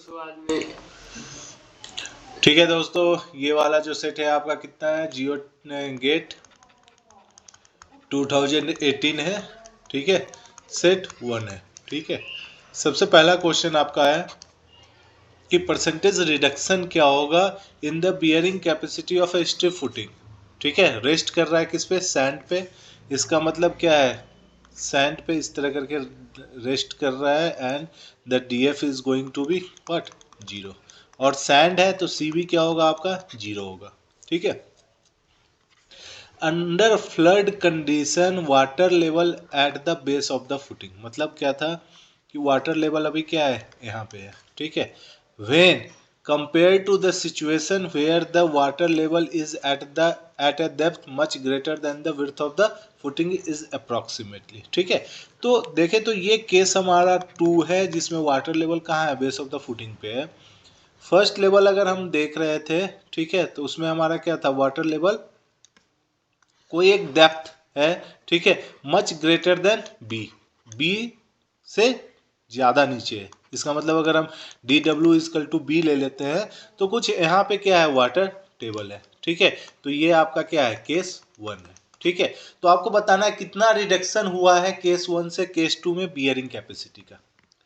दोस्तों आज में ठीक है दोस्तों, ये वाला जो सेट है आपका कितना है, जियो गेट 2018 है। ठीक है, सेट 1 है। ठीक है, सबसे पहला क्वेश्चन आपका है कि परसेंटेज रिडक्शन क्या होगा in the bearing capacity of A strip footing. ठीक है, रेस्ट कर रहा है किस पे, सैंड पे। इसका मतलब क्या है, सैंड पे इस तरह करके रेस्ट कर रहा है and the DF is going to be what, 0। और सैंड है तो सी भी क्या होगा आपका, 0 होगा। ठीक है, under flood condition water level at the base of the footing, मतलब क्या था कि वाटर लेवल अभी क्या है, यहाँ पे है। ठीक है, when compare to the situation where the water level is at a depth much greater than the width of the footing is approximately. ठीक है, तो देखें तो ये केस हमारा 2 है जिसमें वाटर लेवल कहाँ है, बेस ऑफ द फुटिंग पे है। फर्स्ट लेवल अगर हम देख रहे थे, ठीक है, तो उसमें हमारा क्या था, वाटर लेवल कोई एक डेप्थ है, ठीक है, much greater than B, B से ज्यादा नीचे है। इसका मतलब अगर हम D W equal to B ले लेते हैं तो कुछ यहाँ पे क्या है, वाटर टेबल है। ठीक है, तो ये आपका क्या है, केस 1 है। ठीक है, तो आपको बताना है कितना रिडक्शन हुआ है केस 1 से केस 2 में बियरिंग कैपेसिटी का।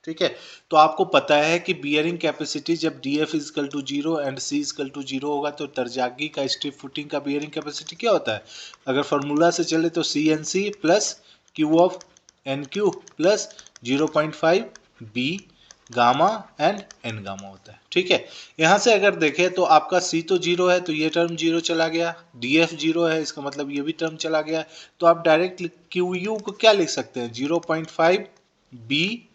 ठीक है, तो आपको पता है कि बियरिंग कैपेसिटी जब D F equal to 0 and C equal to 0 होगा तो तरजागी का स्ट्रिप फुटिंग का बियरिंग कैपेसिटी क्या होता है। अगर फार्मूला से चले तो C N C plus Q of N Q plus 0.5 B gamma and N gamma होता है। ठीक है, यहाँ से अगर देखें तो आपका सी तो 0 है तो ये टर्म 0 चला गया, डी एफ 0 है इसका मतलब ये भी टर्म चला गया। तो आप डायरेक्ट क्यू यू को क्या लिख सकते हैं, 0.5 B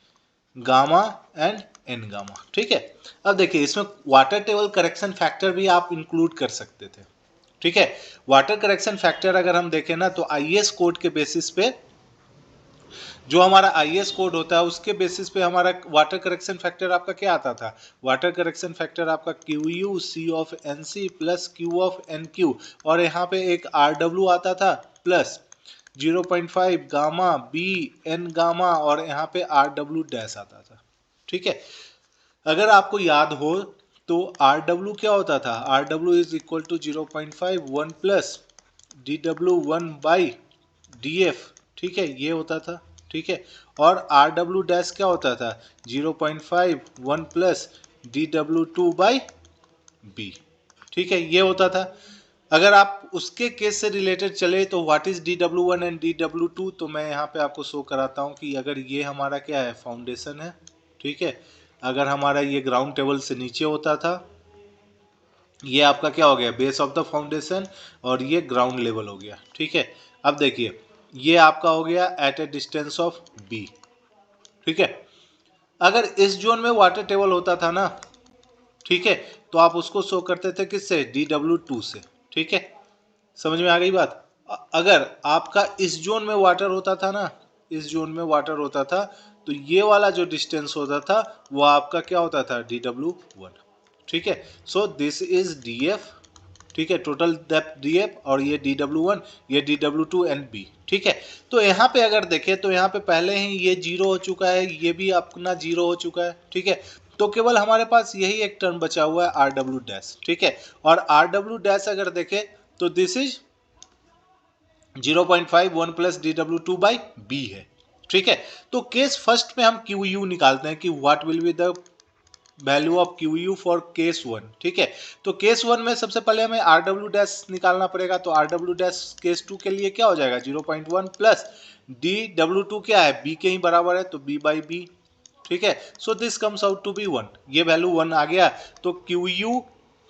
gamma and N gamma. ठीक है, अब देखिए इसमें वाटर टेबल करेक्शन फैक्टर भी आप इंक्लूड कर सकते थे। ठीक है, वाटर करेक्शन फैक्टर अगर हम देखें ना तो आईएस कोड के बेसिस पे, जो हमारा आईएस कोड होता है उसके बेसिस पे हमारा वाटर करेक्शन फैक्टर आपका क्या आता था, वाटर करेक्शन फैक्टर आपका Q U C of N C plus Q of N Q, और यहाँ पे एक आर डब्ल्यू आता था plus 0.5 gamma B N gamma, और यहाँ पे आर डब्ल्यू डैश आता था। ठीक है, अगर आपको याद हो तो आर डब्ल्यू क्या होता था, R W is equal to 0.5 1 plus D W 1 by D F. ठीक है, ये होता था। ठीक है, और आर डब्ल्यू डैश क्या होता था, 0.5 1 plus D W 2 by B. ठीक है, ये होता था। अगर आप उसके केस से रिलेटेड चले तो what is D W 1 and D W 2, तो मैं यहाँ पे आपको शो कराता हूँ कि अगर ये हमारा क्या है, फाउंडेशन है। ठीक है, अगर हमारा ये ग्राउंड टेबल से नीचे होता था, ये आपका क्या हो गया, बेस ऑफ द फाउंडेशन, और ये ग्राउंड लेवल हो गया। ठीक है, अब देखिए ये आपका हो गया at a distance of B. ठीक है, अगर इस जोन में वाटर टेबल होता था ना, ठीक है, तो आप उसको शो करते थे किससे, डी डब्ल्यू 2 से। ठीक है, समझ में आ गई बात। अगर आपका इस जोन में वाटर होता था ना, इस जोन में वाटर होता था तो ये वाला जो डिस्टेंस होता था वो आपका क्या होता था, डी डब्ल्यू 1। ठीक है, so this is D F. ठीक है, टोटल डेप्थ डी एफ, और ये डी डब्ल्यू 1, ये डी डब्ल्यू 2 एंड बी। ठीक है, तो यहाँ पे अगर देखें तो यहाँ पे पहले ही ये 0 हो चुका है, ये भी अपना 0 हो चुका है। ठीक है, तो केवल हमारे पास यही एक टर्म बचा हुआ है, आर डब्ल्यू डैश। ठीक है, और आर डब्ल्यू डैश अगर देखें तो this is 0.5 1 plus D W 2 by B है। ठीक है, तो केस फर्स्ट में हम क्यू यू निकालते हैं कि what will be the value of Q U for case 1। ठीक है, तो केस 1 में सबसे पहले हमें आर डब्ल्यू डैश निकालना पड़ेगा, तो आर डब्ल्यू डैश केस 2 के लिए क्या हो जाएगा, 0.1 प्लस डी डब्ल्यू 2 क्या है, बी के ही बराबर है तो बी बाई बी। ठीक है, so this comes out to be 1, ये वैल्यू 1 आ गया। तो क्यू यू,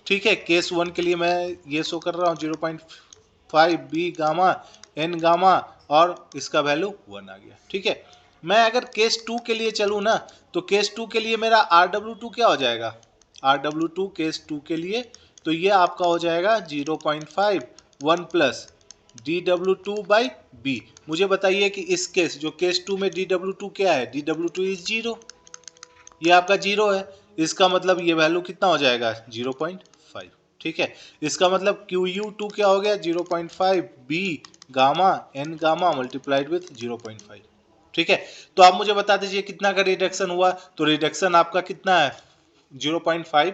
ठीक है, केस 1 के लिए मैं ये शो कर रहा हूँ 0.5 बी गामा एन गामा, और इसका वैल्यू 1 आ गया। ठीक है, मैं अगर केस 2 के लिए चलूँ ना तो केस 2 के लिए मेरा आर डब्ल्यू 2 क्या हो जाएगा, आर डब्ल्यू 2 केस 2 के लिए तो ये आपका हो जाएगा 0.5 1 plus D W 2 by B. मुझे बताइए कि इस केस जो केस 2 में डी डब्ल्यू 2 क्या है, डी डब्ल्यू 2 इज 0, ये आपका 0 है। इसका मतलब ये वैल्यू कितना हो जाएगा, 0.5। ठीक है, इसका मतलब क्यू यू 2 क्या हो गया, 0.5 B gamma N gamma multiplied with 0.5। ठीक है, तो आप मुझे बता दीजिए कितना का रिडक्शन हुआ, तो रिडक्शन आपका कितना है, 0.5,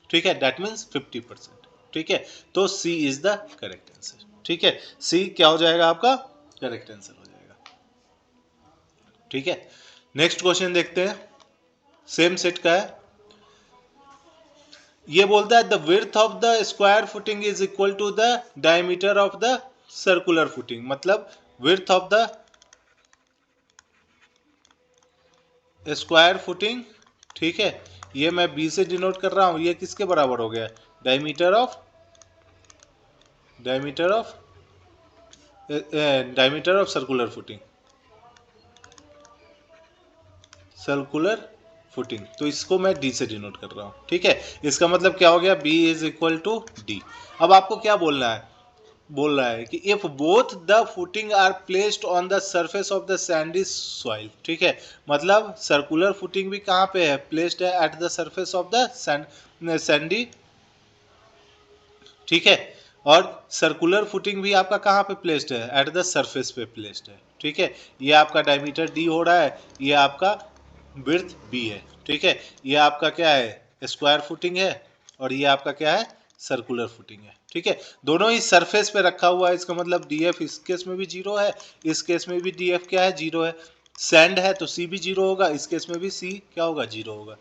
ठीक है, दैट मीन्स 50%, ठीक है। तो सी इज द करेक्ट आंसर, ठीक है, सी क्या हो जाएगा आपका करेक्ट आंसर हो जाएगा, ठीक है। नेक्स्ट क्वेश्चन देखते हैं, सेम सेट का है। ये बोलता है the width of the square footing is equal to the diameter of the circular footing, मतलब width of the square footing, ठीक है, ये मैं बी से डिनोट कर रहा हूं, ये किसके बराबर हो गया, डायमीटर ऑफ सर्कुलर फुटिंग, तो इसको मैं डी से डिनोट कर रहा हूं, ठीक है। इसका मतलब क्या हो गया, B is equal to D. अब आपको क्या बोलना है, बोल रहा है कि if both the footing are placed on the surface of the sandy soil, ठीक है, मतलब सर्कुलर फुटिंग भी कहाँ पे है, प्लेस्ड है at the surface of the Sandy, ठीक है, और सर्कुलर फुटिंग भी आपका कहाँ पे प्लेस्ड है, एट द सरफेस पे प्लेस्ड है, ठीक है। ये आपका डायमीटर डी हो रहा है, ये आपका विड्थ बी है, ठीक है। ये आपका क्या है, स्क्वायर फुटिंग है, और ये आपका क्या है, सर्कुलर फुटिंग है, ठीक है। दोनों ही सरफेस पे रखा हुआ है, इसका मतलब डी एफ इस केस में भी जीरो है, इस केस में भी डी एफ क्या है, जीरो है। सैंड है तो सी भी जीरो होगा, इस केस में भी सी क्या होगा, जीरो होगा।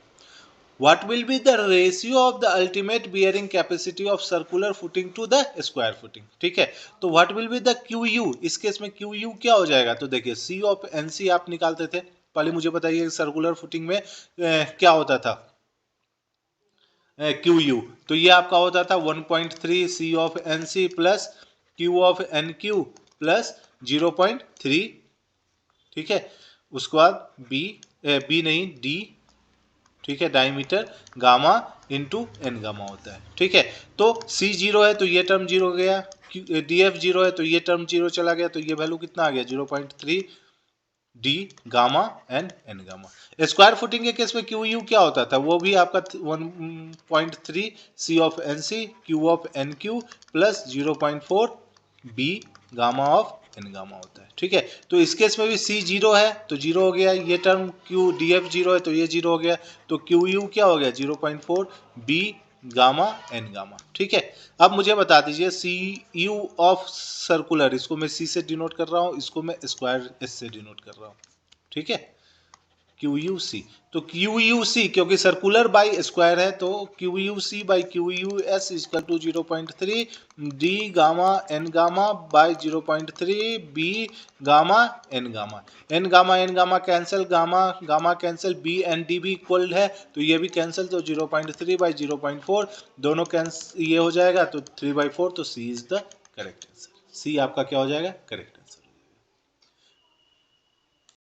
What will be the ratio of the ultimate bearing capacity of circular footing to the square footing, ठीक है। तो what will be the QU, इस केस में QU क्या हो जाएगा, तो देखिए C of NC आप निकालते थे, पहले मुझे बताइए सर्कुलर फुटिंग में क्या होता था, QU, तो ये आपका होता था 1.3 C of NC plus Q of NQ plus 0.3, ठीक है। उसके बाद बी नहीं डी, ठीक है, diameter gamma into N gamma होता है, ठीक है। तो सी जीरो है तो ये टर्म जीरो हो गया, डी एफ जीरो है तो ये टर्म जीरो चला गया, तो ये वैल्यू कितना आ गया, 0.3 D gamma N gamma. Square footing के केस में क्यू यू क्या होता था, वो भी आपका 1.3 C of N C Q of N Q plus 0.4 B gamma of N gamma होता है, ठीक है। तो इस केस में भी सी जीरो है तो जीरो हो गया, ये term Q D F zero है तो ये जीरो हो गया, तो क्यू यू क्या हो गया, 0.4 बी गामा एन गामा, ठीक है। अब मुझे बता दीजिए सी यू ऑफ सर्कुलर, इसको मैं सी से डिनोट कर रहा हूँ, इसको मैं स्क्वायर एस से डिनोट कर रहा हूँ, ठीक है, क्यू यू सी। तो क्यू यू सी क्योंकि सर्कुलर बाई स्क्वायर है, तो Q U C by Q U S equal to 0.3 D gamma N gamma by 0.3 B gamma N gamma cancel, gamma gamma cancel, B N D भी equal है तो ये भी cancel, तो 0.3 by 0.4 दोनों cancel, ये हो जाएगा तो 3/4, तो सी इज द करेक्ट आंसर, सी आपका क्या हो जाएगा, करेक्ट आंसर।